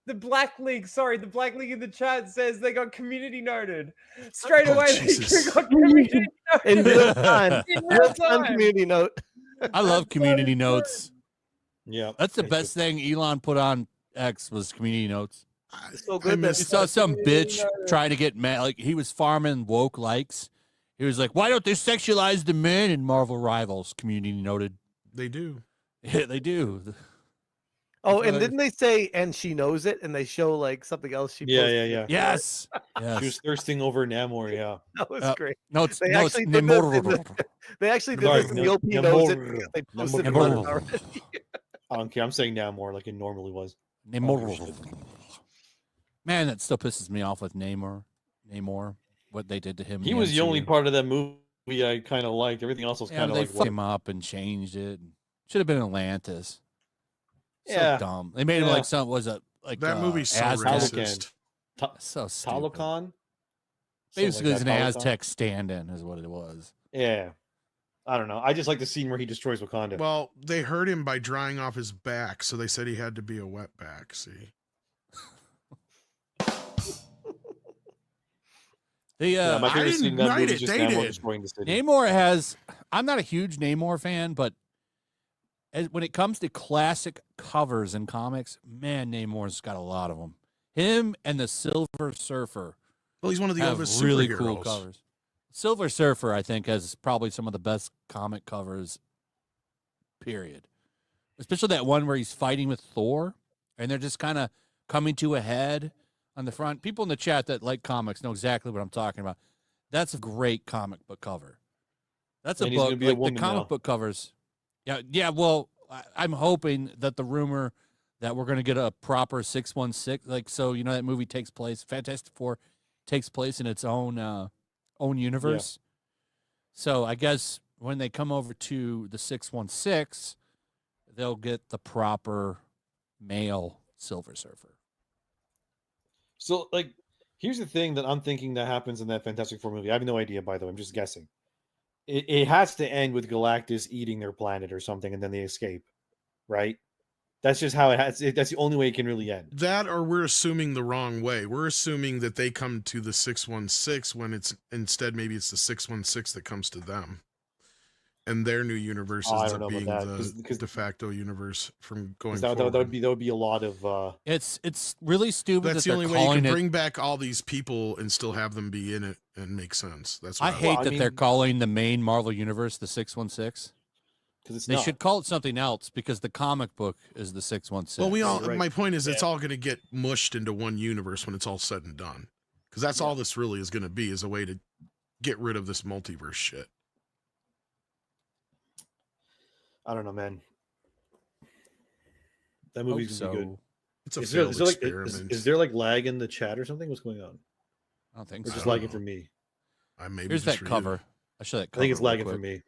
The Black League in the chat says they got community noted. Straight away, Jesus. they got community In noted. real time. In real time. Community note. I love community notes. Yeah, That's the best thing Elon put on X was community notes. It's so good You saw some bitch trying to get mad. Like, he was farming woke likes. He was like, why don't they sexualize the men in Marvel Rivals? Community noted. They do. Yeah, they do. Oh, and didn't they say, and she knows it, and they show like something else she posted? Yeah. Yes. She was thirsting over Namor, yeah. That was great. No, it's They no, actually it's did this in Namor. They actually did Sorry, this in the OP knows it because they posted about it Namor. already. I don't care. I'm saying Namor like it normally was. Namor. Man, that still pisses me off with Namor. What they did to him. He was the only part of that movie I kind of liked. Everything else was kind of they like fucked him up and changed it. Should have been Atlantis. So Yeah. dumb. They made him like some like that movie's so Aztec. racist. So stupid. Talocon? Basically, Something it's like an that, Aztec stand-in, is what it was. Yeah. I don't know. I just like the scene where he destroys Wakanda. Well, they hurt him by drying off his back, so they said he had to be a wetback. See, My favorite scene in that movie is just they Namor did. destroying the city. Namor has. I'm not a huge Namor fan, but when it comes to classic covers in comics, man, Namor's got a lot of them. Him and the Silver Surfer. Well, he's one of the have oldest really superheroes. cool covers. Silver Surfer, I think, has probably some of the best comic covers. Period. Especially that one where he's fighting with Thor, and they're just kind of coming to a head on the front. People in the chat that like comics know exactly what I'm talking about. That's a great comic book cover. That's a And he's book. gonna be a Like the woman comic now. book covers. Yeah. Well, I'm hoping that the rumor that we're going to get a proper 616, like, so you know that movie takes place. Fantastic Four takes place in its own universe. So I guess when they come over to the 616, they'll get the proper male Silver Surfer. So, like, here's the thing that I'm thinking that happens in that Fantastic Four movie. I have no idea, by the way. I'm just guessing. It has to end with Galactus eating their planet or something, and then they escape, right? That's just how it has. That's the only way it can really end. That, or we're assuming the wrong way. We're assuming that they come to the 616 when it's instead maybe it's the 616 that comes to them, and their new universe I ends don't up know being about that, the 'cause de facto universe from going That forward. would be a lot of. It's really stupid. That's that the only they're way you can calling bring back all these people and still have them be in it and make sense. That's I what hate I that they're mean- calling the main Marvel universe the 616. Because it's They not. should call it something else because the comic book is the 616. Well, we all. Right. My point is, it's all going to get mushed into one universe when it's all said and done. Because that's all this really is going to be, is a way to get rid of this multiverse shit. I don't know, man. That movie's gonna be good. It's a Is there, failed is, there like, experiment. is there like lag in the chat or something? What's going on? I don't think Or so. just lagging for me? I maybe Here's just that cover. I'll show that I cover. think it's real lagging for quick. me.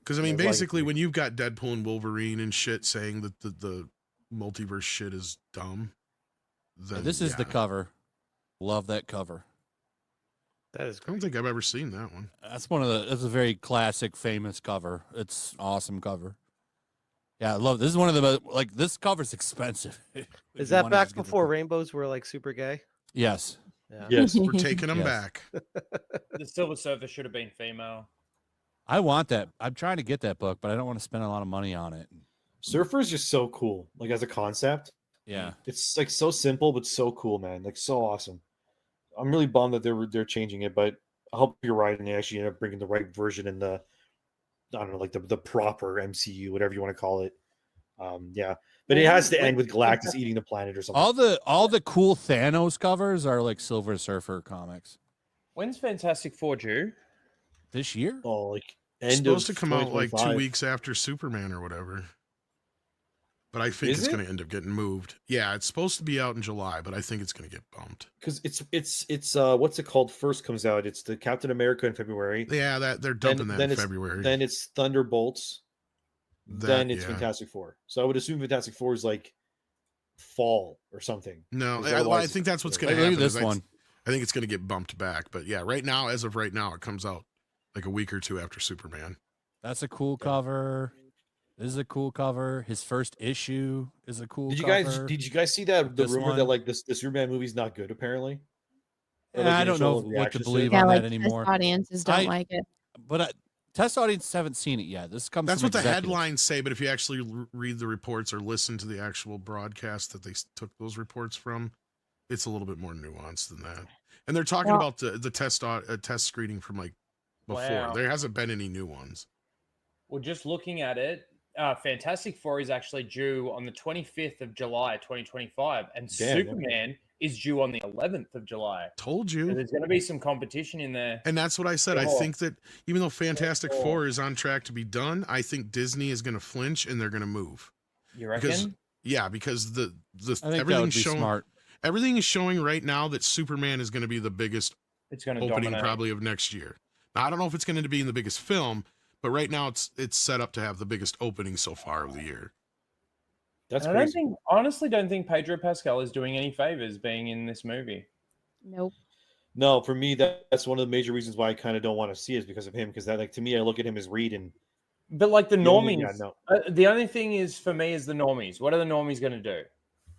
Because I mean, Yeah, it's lagging basically, for me. when you've got Deadpool and Wolverine and shit saying that the multiverse shit is dumb, then This is the yeah. cover. Love that cover. That is I don't think I've ever seen that one. That's that's a very classic, famous cover. It's an awesome cover. Yeah, I love this. Is one of the most, like, this cover's expensive. If Is you that wanna back just get before the- rainbows were like super gay? Yes. Yeah. Yes. We're taking them Yes. back. The Silver Surfer should have been female. I want that. I'm trying to get that book, but I don't want to spend a lot of money on it. Surfer is just so cool. Like as a concept, Yeah. it's like so simple but so cool, man. Like so awesome. I'm really bummed that they're changing it, but I hope you're right and they actually end up bringing the right version in the, I don't know, like the proper MCU, whatever you want to call it. Yeah, but it has to end with Galactus eating the planet or something. All the cool Thanos covers are like Silver Surfer comics. When's Fantastic Four due? This year? Oh, like It's end supposed of to come out like 2 2025. weeks after Superman or whatever. But I think Is it's it? going to end up getting moved. Yeah, it's supposed to be out in July, but I think it's going to get bumped. Because it's what's it called? First comes out. It's the Captain America in February. Yeah, that they're dumping that in it's, February. Then it's Thunderbolts. Then it's Fantastic Four. So I would assume Fantastic Four is like fall or something. No, 'Cause I otherwise think that's what's it's- going to Look happen. at this is one. I think it's going to get bumped back. But yeah, right now, as of right now, it comes out like a week or two after Superman. That's a cool cover. This is a cool cover. His first issue is a cool Did you cover. guys see that the This rumor one. that like this Superman movie's not good apparently? Or, Yeah, like, I the don't know initial what to reactions to believe it? Yeah, on like that test anymore. audiences don't like it. But test audiences haven't seen it yet. This comes That's from what the executives. headlines say, but if you actually read the reports or listen to the actual broadcast that they took those reports from, it's a little bit more nuanced than that. And they're talking Well- about the test screening from like before. Wow. There hasn't been any new ones. Well, just looking at it, Fantastic Four is actually due on the 25th of July, 2025, and Damn, Superman is due on the 11th of July. Told So you. there's going to be some competition in there. And that's what I said. I Sure. think that even though Fantastic Sure. Four is on track to be done, I think Disney is going to flinch and they're going to move. You reckon? Because because the I think that would everything's be showing smart. everything is showing right now that Superman is going to be the biggest It's going to opening dominate. probably of next year. Now, I don't know if it's going to be in the biggest film, but right now it's set up to have the biggest opening so far of the year. That's And I crazy. honestly don't think Pedro Pascal is doing any favors being in this movie. Nope. No, for me, that's one of the major reasons why I kind of don't want to see it is because of him. Because that, like, to me, I look at him as Reed, and But like the The only- normies, yeah, no. the only thing is for me is the normies. What are the normies going to do?